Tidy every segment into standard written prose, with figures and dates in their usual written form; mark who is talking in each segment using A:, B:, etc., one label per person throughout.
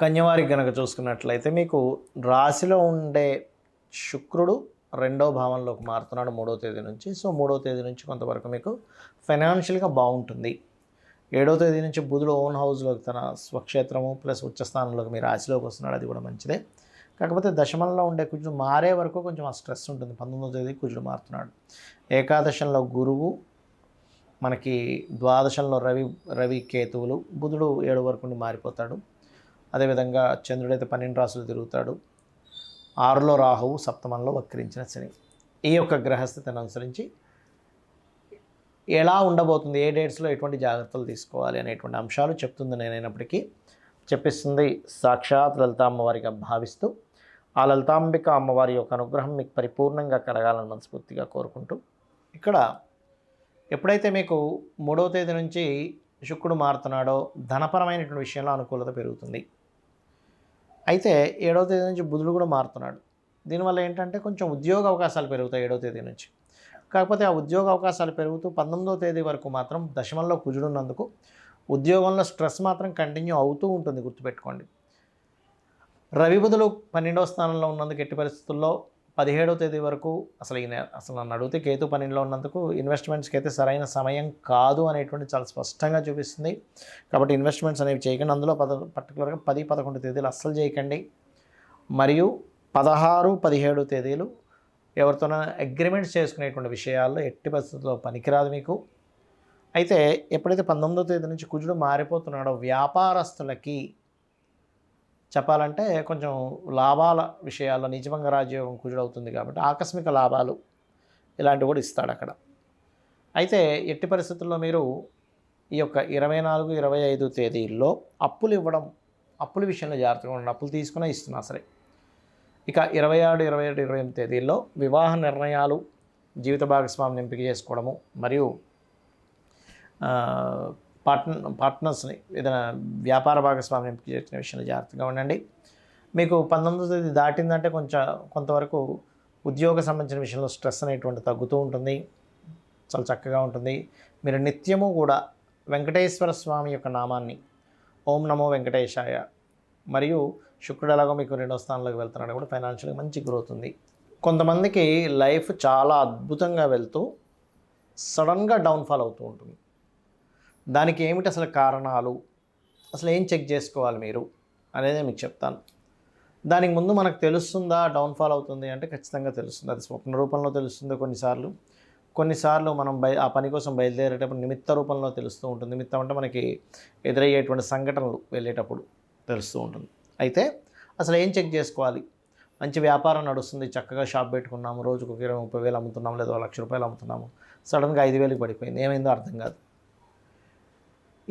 A: కన్యవారికి గనక చూసుకున్నట్లయితే మీకు రాశిలో ఉండే శుక్రుడు రెండో భావంలోకి మారుతున్నాడు 3వ తేదీ నుంచి. సో 3వ తేదీ నుంచి కొంతవరకు మీకు ఫైనాన్షియల్గా బాగుంటుంది. 7వ తేదీ నుంచి బుధుడు ఓన్ హౌస్లోకి తన స్వక్షేత్రము ప్లస్ ఉచ్చస్థానంలోకి మీ రాశిలోకి వస్తున్నాడు, అది కూడా మంచిదే. కాకపోతే దశమంలో ఉండే కుజుడు మారే వరకు కొంచెం ఆ స్ట్రెస్ ఉంటుంది. 19వ తేదీ కుజుడు మారుతున్నాడు. ఏకాదశంలో గురువు, మనకి ద్వాదశంలో రవి కేతువులు, బుధుడు 7 వరకు మారిపోతాడు. అదేవిధంగా చంద్రుడైతే 12 రాశులు తిరుగుతాడు. 6లో రాహువు, సప్తమంలో వక్రించిన శని. ఈ యొక్క గ్రహస్థితిని అనుసరించి ఎలా ఉండబోతుంది, ఏ డేట్స్లో ఎటువంటి జాగ్రత్తలు తీసుకోవాలి అనేటువంటి అంశాలు చెప్తుంది నేనైనప్పటికీ, చెప్పిస్తుంది సాక్షాత్ లలిత అమ్మవారిగా భావిస్తూ, ఆ లలితాంబిక అమ్మవారి యొక్క అనుగ్రహం మీకు పరిపూర్ణంగా కలగాలని మనస్ఫూర్తిగా కోరుకుంటూ, ఇక్కడ ఎప్పుడైతే మీకు 3వ తేదీ నుంచి శుక్రుడు మారుతున్నాడో ధనపరమైనటువంటి విషయంలో అనుకూలత పెరుగుతుంది. అయితే 7వ తేదీ నుంచి బుధుడు కూడా మారుతున్నాడు. దీనివల్ల ఏంటంటే కొంచెం ఉద్యోగ అవకాశాలు పెరుగుతాయి 7వ తేదీ నుంచి. కాకపోతే ఆ ఉద్యోగ అవకాశాలు పెరుగుతూ 19వ తేదీ వరకు మాత్రం దశమంలో కుజుడు ఉన్నందుకు ఉద్యోగంలో స్ట్రెస్ మాత్రం కంటిన్యూ అవుతూ ఉంటుంది, గుర్తుపెట్టుకోండి. రవి బుధులు 12వ స్థానంలో ఉన్నందుకు ఎట్టి పరిస్థితుల్లో 17వ తేదీ వరకు అసలు నన్ను అడిగితే కేతు 12లో ఉన్నందుకు ఇన్వెస్ట్మెంట్స్కి అయితే సరైన సమయం కాదు అనేటువంటి చాలా స్పష్టంగా చూపిస్తుంది. కాబట్టి ఇన్వెస్ట్మెంట్స్ అనేవి చేయకండి. అందులో పర్టికులర్గా 10, 11 తేదీలు అస్సలు చేయకండి. మరియు 16, 17 తేదీలు ఎవరితోనైనా అగ్రిమెంట్స్ చేసుకునేటువంటి విషయాల్లో ఎట్టి పరిస్థితుల్లో పనికిరాదు మీకు. అయితే ఎప్పుడైతే 19వ తేదీ నుంచి కుజుడు మారిపోతున్నాడో వ్యాపారస్తులకి చెప్పాలంటే కొంచెం లాభాల విషయాల్లో నీచభంగ రాజయోగం కుజుడు అవుతుంది కాబట్టి ఆకస్మిక లాభాలు ఇలాంటివి కూడా ఇస్తాడు అక్కడ. అయితే ఎట్టి పరిస్థితుల్లో మీరు ఈ యొక్క 24, 25 తేదీల్లో అప్పుల విషయంలో జాగ్రత్తగా ఉండండి. అప్పులు తీసుకునే ఇస్తున్నా సరే. ఇక 26, 27, 28 తేదీల్లో వివాహ నిర్ణయాలు, జీవిత భాగస్వామిని ఎంపిక చేసుకోవడము మరియు పార్ట్నర్స్ని ఏదైనా వ్యాపార భాగస్వామిని ఎంపిక చేసిన విషయంలో జాగ్రత్తగా ఉండండి. మీకు 19వ తేదీ దాటిందంటే కొంతవరకు ఉద్యోగ సంబంధించిన విషయంలో స్ట్రెస్ అనేటువంటి తగ్గుతూ ఉంటుంది, చాలా చక్కగా ఉంటుంది. మీరు నిత్యము కూడా వెంకటేశ్వర స్వామి యొక్క నామాన్ని ఓం నమో వెంకటేశాయ, మరియు శుక్రుడు ఎలాగో మీకు 2వ స్థానంలోకి వెళ్తున్నాడు కూడా ఫైనాన్షియల్గా మంచి గ్రోత్ ఉంది. కొంతమందికి లైఫ్ చాలా అద్భుతంగా వెళ్తూ సడన్గా డౌన్ఫాల్ అవుతూ ఉంటుంది. దానికి ఏమిటి అసలు కారణాలు, అసలు ఏం చెక్ చేసుకోవాలి మీరు అనేది మీకు చెప్తాను. దానికి ముందు మనకు తెలుస్తుందా డౌన్ఫాల్ అవుతుంది అంటే ఖచ్చితంగా తెలుస్తుంది. అది స్వప్న రూపంలో తెలుస్తుంది కొన్నిసార్లు మనం ఆ పని కోసం బయలుదేరేటప్పుడు నిమిత్త రూపంలో తెలుస్తూ ఉంటుంది. నిమిత్తం అంటే మనకి ఎదురయ్యేటువంటి సంఘటనలు వెళ్ళేటప్పుడు తెలుస్తూ ఉంటుంది. అయితే అసలు ఏం చెక్ చేసుకోవాలి? మంచి వ్యాపారం నడుస్తుంది, చక్కగా షాప్ పెట్టుకున్నాము, రోజుకు 20-30 వేలు అమ్ముతున్నాము, లేదా 1 లక్ష రూపాయలు అమ్ముతున్నాము, సడన్గా 5,000కి పడిపోయింది, ఏమైందో అర్థం కాదు.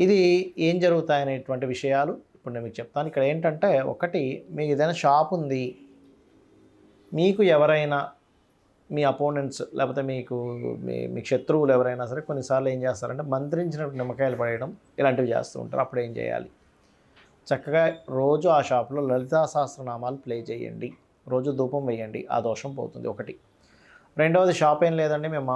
A: ఇది ఏం జరుగుతాయనేటువంటి విషయాలు ఇప్పుడు నేను మీకు చెప్తాను. ఇక్కడ ఏంటంటే, ఒకటి, మీకు ఏదైనా షాప్ ఉంది, మీకు ఎవరైనా మీ అపోనెంట్స్ లేకపోతే మీ శత్రువులు ఎవరైనా సరే కొన్నిసార్లు ఏం చేస్తారంటే మంత్రించినప్పుడు నిమ్మకాయలు పడేయడం ఇలాంటివి చేస్తూ ఉంటారు. అప్పుడు ఏం చేయాలి? చక్కగా రోజు ఆ షాప్లో లలితా సహస్రనామాలు ప్లే చేయండి, రోజు ధూపం వేయండి, ఆ దోషం పోతుంది. ఒకటి. రెండవది, షాప్ ఏం లేదండి, మేము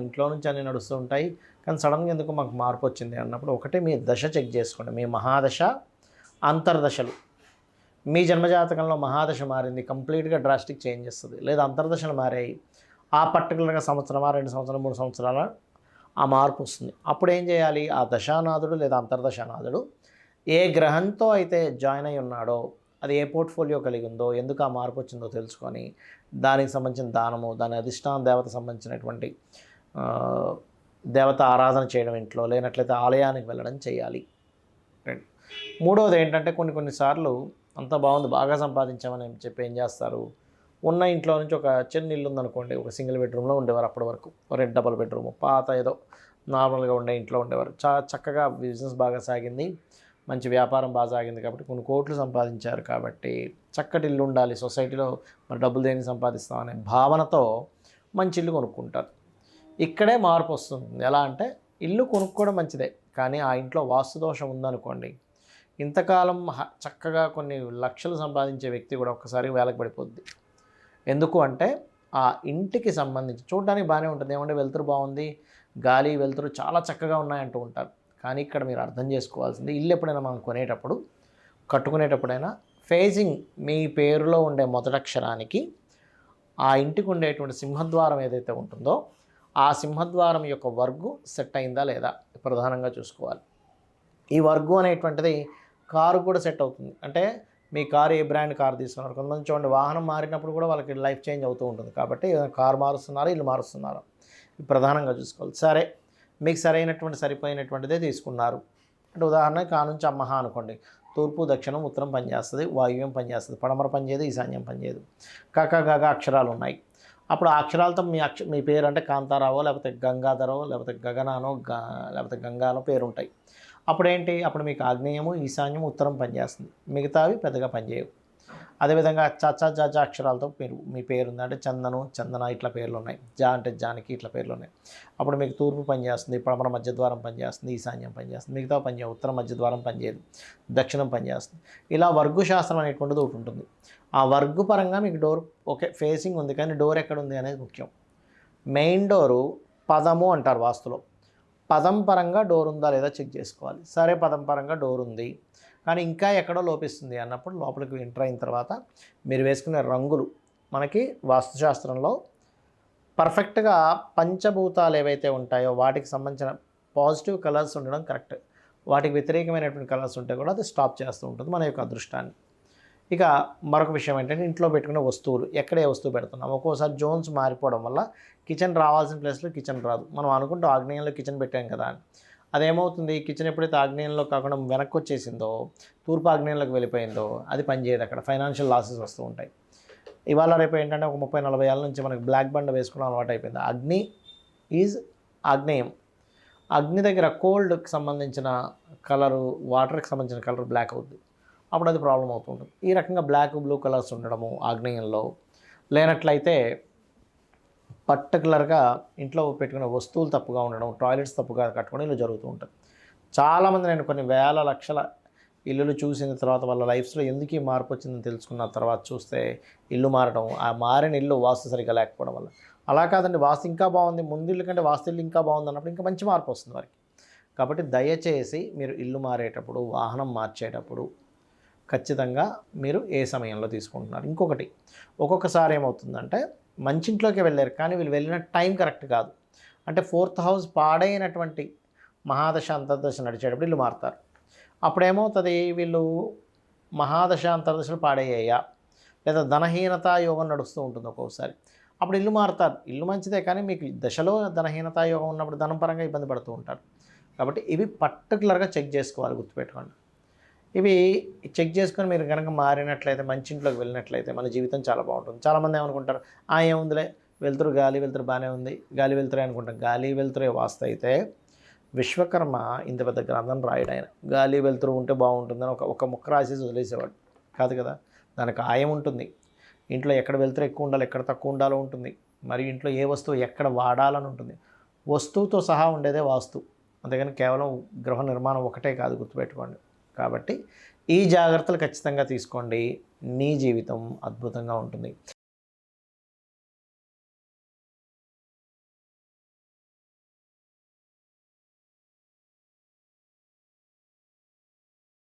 A: ఇంట్లో నుంచి అన్నీ నడుస్తూ ఉంటాయి, కానీ సడన్గా ఎందుకు మాకు మార్పు వచ్చింది అన్నప్పుడు ఒకటి, మీ దశ చెక్ చేసుకోండి. మీ మహాదశ, అంతర్దశలు, మీ జన్మజాతకంలో మహాదశ మారింది, కంప్లీట్గా డ్రాస్టిక్ చేంజ్ చేస్తుంది, లేదా అంతర్దశలు మారాయి, ఆ పర్టికులర్గా సంవత్సరమా 2 సంవత్సరాలు 3 సంవత్సరాల ఆ మార్పు వస్తుంది. అప్పుడు ఏం చేయాలి? ఆ దశానాథుడు లేదా అంతర్దశానాథుడు ఏ గ్రహంతో అయితే జాయిన్ అయి ఉన్నాడో, అది ఏ పోర్ట్ఫోలియో కలిగి ఉందో, ఎందుకు ఆ మార్పు వచ్చిందో తెలుసుకొని దానికి సంబంధించిన దానము, దాని అధిష్టాన దేవత సంబంధించినటువంటి దేవత ఆరాధన చేయడం, ఇంట్లో లేనట్లయితే ఆలయానికి వెళ్ళడం చేయాలి. మూడవది ఏంటంటే, కొన్నిసార్లు అంత బాగుంది, బాగా సంపాదించామని చెప్పి ఏం చేస్తారు, ఉన్న ఇంట్లో నుంచి ఒక చిన్న ఇల్లు ఉందనుకోండి, ఒక సింగిల్ బెడ్రూమ్లో ఉండేవారు అప్పటి వరకు, 2 డబుల్ బెడ్రూమ్, పాత ఏదో నార్మల్గా ఉండే ఇంట్లో ఉండేవారు. చక్కగా బిజినెస్ బాగా సాగింది, మంచి వ్యాపారం బాగా సాగింది కాబట్టి కొన్ని కోట్లు సంపాదించారు కాబట్టి చక్కటి ఇల్లు ఉండాలి సొసైటీలో, మరి డబ్బులు దేనికి సంపాదిస్తామనే భావనతో మంచి ఇల్లు కొనుక్కుంటారు. ఇక్కడే మార్పు వస్తుంది. ఎలా అంటే, ఇల్లు కొనుక్కోవడం మంచిదే, కానీ ఆ ఇంట్లో వాస్తు దోషం ఉందనుకోండి, ఇంతకాలం చక్కగా కొన్ని లక్షలు సంపాదించే వ్యక్తి కూడా ఒక్కసారి వేలకు పడిపోద్ది. ఎందుకు అంటే, ఆ ఇంటికి సంబంధించి చూడడానికి బాగానే ఉంటుంది, ఏమంటే వెలుతురు బాగుంది, గాలి వెలుతురు చాలా చక్కగా ఉన్నాయంటూ ఉంటారు. కానీ ఇక్కడ మీరు అర్థం చేసుకోవాల్సింది, ఇల్లు ఎప్పుడైనా మనం కొనేటప్పుడు కట్టుకునేటప్పుడైనా ఫేజింగ్ మీ పేరులో ఉండే మొదటక్షరానికి ఆ ఇంటికి ఉండేటువంటి సింహద్వారం ఏదైతే ఉంటుందో ఆ సింహద్వారం యొక్క వర్గు సెట్ అయిందా లేదా ప్రధానంగా చూసుకోవాలి. ఈ వర్గు అనేటువంటిది కారు కూడా సెట్ అవుతుంది. అంటే మీ కారు ఏ బ్రాండ్ కారు తీసుకున్నారు, కొంతమంది చూడండి వాహనం మారినప్పుడు కూడా వాళ్ళకి లైఫ్ చేంజ్ అవుతూ ఉంటుంది. కాబట్టి కారు మారుస్తున్నారు, ఇల్లు మారుస్తున్నారు, ప్రధానంగా చూసుకోవాలి. సరే, మీకు సరిపోయినటువంటిదే తీసుకున్నారు అంటే ఉదాహరణకి ఆ నుంచి అమ్మహ అనుకోండి, తూర్పు దక్షిణం ఉత్తరం పనిచేస్తుంది, వాయువ్యం పనిచేస్తుంది, పడమర పనిచేయదు, ఈశాన్యం పనిచేయదు. కక గగ అక్షరాలు ఉన్నాయి. అప్పుడు ఆ అక్షరాలతో మీ పేరు అంటే కాంతారావో లేకపోతే గంగాధరో లేకపోతే గగనానో లేకపోతే గంగానో పేరు ఉంటాయి. అప్పుడేంటి, అప్పుడు మీకు ఆగ్నేయము ఈశాన్యం ఉత్తరం పనిచేస్తుంది, మిగతావి పెద్దగా పనిచేయవు. అదేవిధంగా చ అక్షరాలతో మీ పేరు ఉంది అంటే చందను చందన ఇట్లా పేర్లు ఉన్నాయి, జా అంటే జానకి ఇట్లా పేర్లు ఉన్నాయి. అప్పుడు మీకు తూర్పు పనిచేస్తుంది, పడమర మధ్యద్వారం పనిచేస్తుంది, ఈశాన్యం పనిచేస్తుంది, మిగతా పనిచేయవు, ఉత్తరం మధ్యద్వారం పనిచేయదు, దక్షిణం పనిచేస్తుంది. ఇలా వర్గు శాస్త్రం అనేటువంటిది ఒకటి ఉంటుంది. ఆ వర్గు పరంగా మీకు డోర్ ఓకే ఫేసింగ్ ఉంది, కానీ డోర్ ఎక్కడ ఉంది అనేది ముఖ్యం. మెయిన్ డోరు పదము అంటారు వాస్తులో. పదం పరంగా డోర్ ఉందా లేదా చెక్ చేసుకోవాలి. సరే, పదం పరంగా డోర్ ఉంది కానీ ఇంకా ఎక్కడో లోపిస్తుంది అన్నప్పుడు లోపలికి ఎంటర్ అయిన తర్వాత మీరు వేసుకునే రంగులు మనకి వాస్తుశాస్త్రంలో పర్ఫెక్ట్గా పంచభూతాలు ఏవైతే ఉంటాయో వాటికి సంబంధించిన పాజిటివ్ కలర్స్ ఉండడం కరెక్ట్. వాటికి వ్యతిరేకమైనటువంటి కలర్స్ ఉంటే కూడా అది స్టాప్ చేస్తూ ఉంటుంది మన యొక్క అదృష్టాన్ని. ఇక మరొక విషయం ఏంటంటే ఇంట్లో పెట్టుకునే వస్తువులు, ఎక్కడ ఏ వస్తువు పెడుతున్నాం. ఒక్కోసారి జోన్స్ మారిపోవడం వల్ల కిచెన్ రావాల్సిన ప్లేస్లో కిచెన్ రాదు. మనం అనుకుంటూ ఆగ్నేయంలో కిచెన్ పెట్టాం కదా అని, అదేమవుతుంది, కిచెన్ ఎప్పుడైతే ఆగ్నేయంలో కాకుండా వెనక్కి వచ్చేసిందో, తూర్పు ఆగ్నేయంలోకి వెళ్ళిపోయిందో అది పనిచేయదు. అక్కడ ఫైనాన్షియల్ లాసెస్ వస్తూ ఉంటాయి. ఇవాళ రేపు ఏంటంటే ఒక 30-40 ఏళ్ళ నుంచి మనకి బ్లాక్ బండ్ వేసుకోవడం అలవాటు అయిపోయింది. అగ్ని ఈజ్ ఆగ్నేయం. అగ్ని దగ్గర కోల్డ్కి సంబంధించిన కలరు, వాటర్కి సంబంధించిన కలర్ బ్లాక్ అవుతుంది. అప్పుడు అది ప్రాబ్లం అవుతుంటుంది. ఈ రకంగా బ్లాక్ బ్లూ కలర్స్ ఉండడము ఆగ్నేయంలో లేనట్లయితే పర్టికులర్గా ఇంట్లో పెట్టుకునే వస్తువులు తప్పుగా ఉండడం, టాయిలెట్స్ తప్పుగా కట్టుకోవడం ఇలా జరుగుతూ ఉంటుంది. చాలామంది నేను కొన్ని వేల లక్షల ఇల్లులు చూసిన తర్వాత వాళ్ళ లైఫ్స్లో ఎందుకు ఈ మార్పు వచ్చిందని తెలుసుకున్న తర్వాత చూస్తే ఇల్లు మారడం, ఆ మారిన ఇల్లు వాస్తు సరిగ్గా లేకపోవడం వల్ల. అలా కాదండి, వాస్తు ఇంకా బాగుంది, ముందు ఇల్లు కంటే వాస్తు ఇల్లు ఇంకా బాగుంది అన్నప్పుడు ఇంకా మంచి మార్పు వస్తుంది వారికి. కాబట్టి దయచేసి మీరు ఇల్లు మారేటప్పుడు, వాహనం మార్చేటప్పుడు ఖచ్చితంగా మీరు ఏ సమయంలో తీసుకుంటున్నారు. ఇంకొకటి, ఒక్కొక్కసారి ఏమవుతుందంటే మంచింట్లోకి వెళ్ళారు కానీ వీళ్ళు వెళ్ళిన టైం కరెక్ట్ కాదు. అంటే 4th హౌస్ పాడైనటువంటి మహాదశ అంతర్దశ నడిచేటప్పుడు వీళ్ళు మారుతారు. అప్పుడు ఏమవుతుంది, వీళ్ళు మహాదశ అంతర్దశలు పాడయ్యాయా లేదా ధనహీనత యోగం నడుస్తూ ఉంటుంది ఒక్కొక్కసారి, అప్పుడు ఇల్లు మారుతారు. ఇల్లు మంచిదే కానీ మీకు దశలో ధనహీనత యోగం ఉన్నప్పుడు ధనం పరంగా ఇబ్బంది పడుతూ ఉంటారు. కాబట్టి ఇవి పర్టికులర్గా చెక్ చేసుకోవాలి, గుర్తుపెట్టుకోండి. ఇవి చెక్ చేసుకొని మీరు కనుక మారినట్లయితే, మంచి ఇంట్లోకి వెళ్ళినట్లయితే మన జీవితం చాలా బాగుంటుంది. చాలామంది ఏమనుకుంటారు, ఏముందిలే వెళ్తురు గాలి వెళ్తురు బాగానే ఉంది, గాలి వెళ్తురే అనుకుంటాం. గాలి వెళ్తురే వాస్తు అయితే విశ్వకర్మ ఇంత పెద్ద గ్రంథం రాయడు ఆయన. గాలి వెళ్తురు ఉంటే బాగుంటుందని ఒక ముక్క రాసేసి వదిలేసేవాడు కాదు కదా. దానికి ఆయం ఉంటుంది. ఇంట్లో ఎక్కడ వెళ్తురు ఎక్కువ ఉండాలి, ఎక్కడ తక్కువ ఉండాలో ఉంటుంది. మరి ఇంట్లో ఏ వస్తువు ఎక్కడ వాడాలని ఉంటుంది. వస్తువుతో సహా ఉండేదే వాస్తు, అంతేగాని కేవలం గృహ నిర్మాణం ఒకటే కాదు, గుర్తుపెట్టుకోండి. కాబట్టి ఈ జాగ్రత్తలు ఖచ్చితంగా తీసుకోండి, నీ జీవితం అద్భుతంగా ఉంటుంది.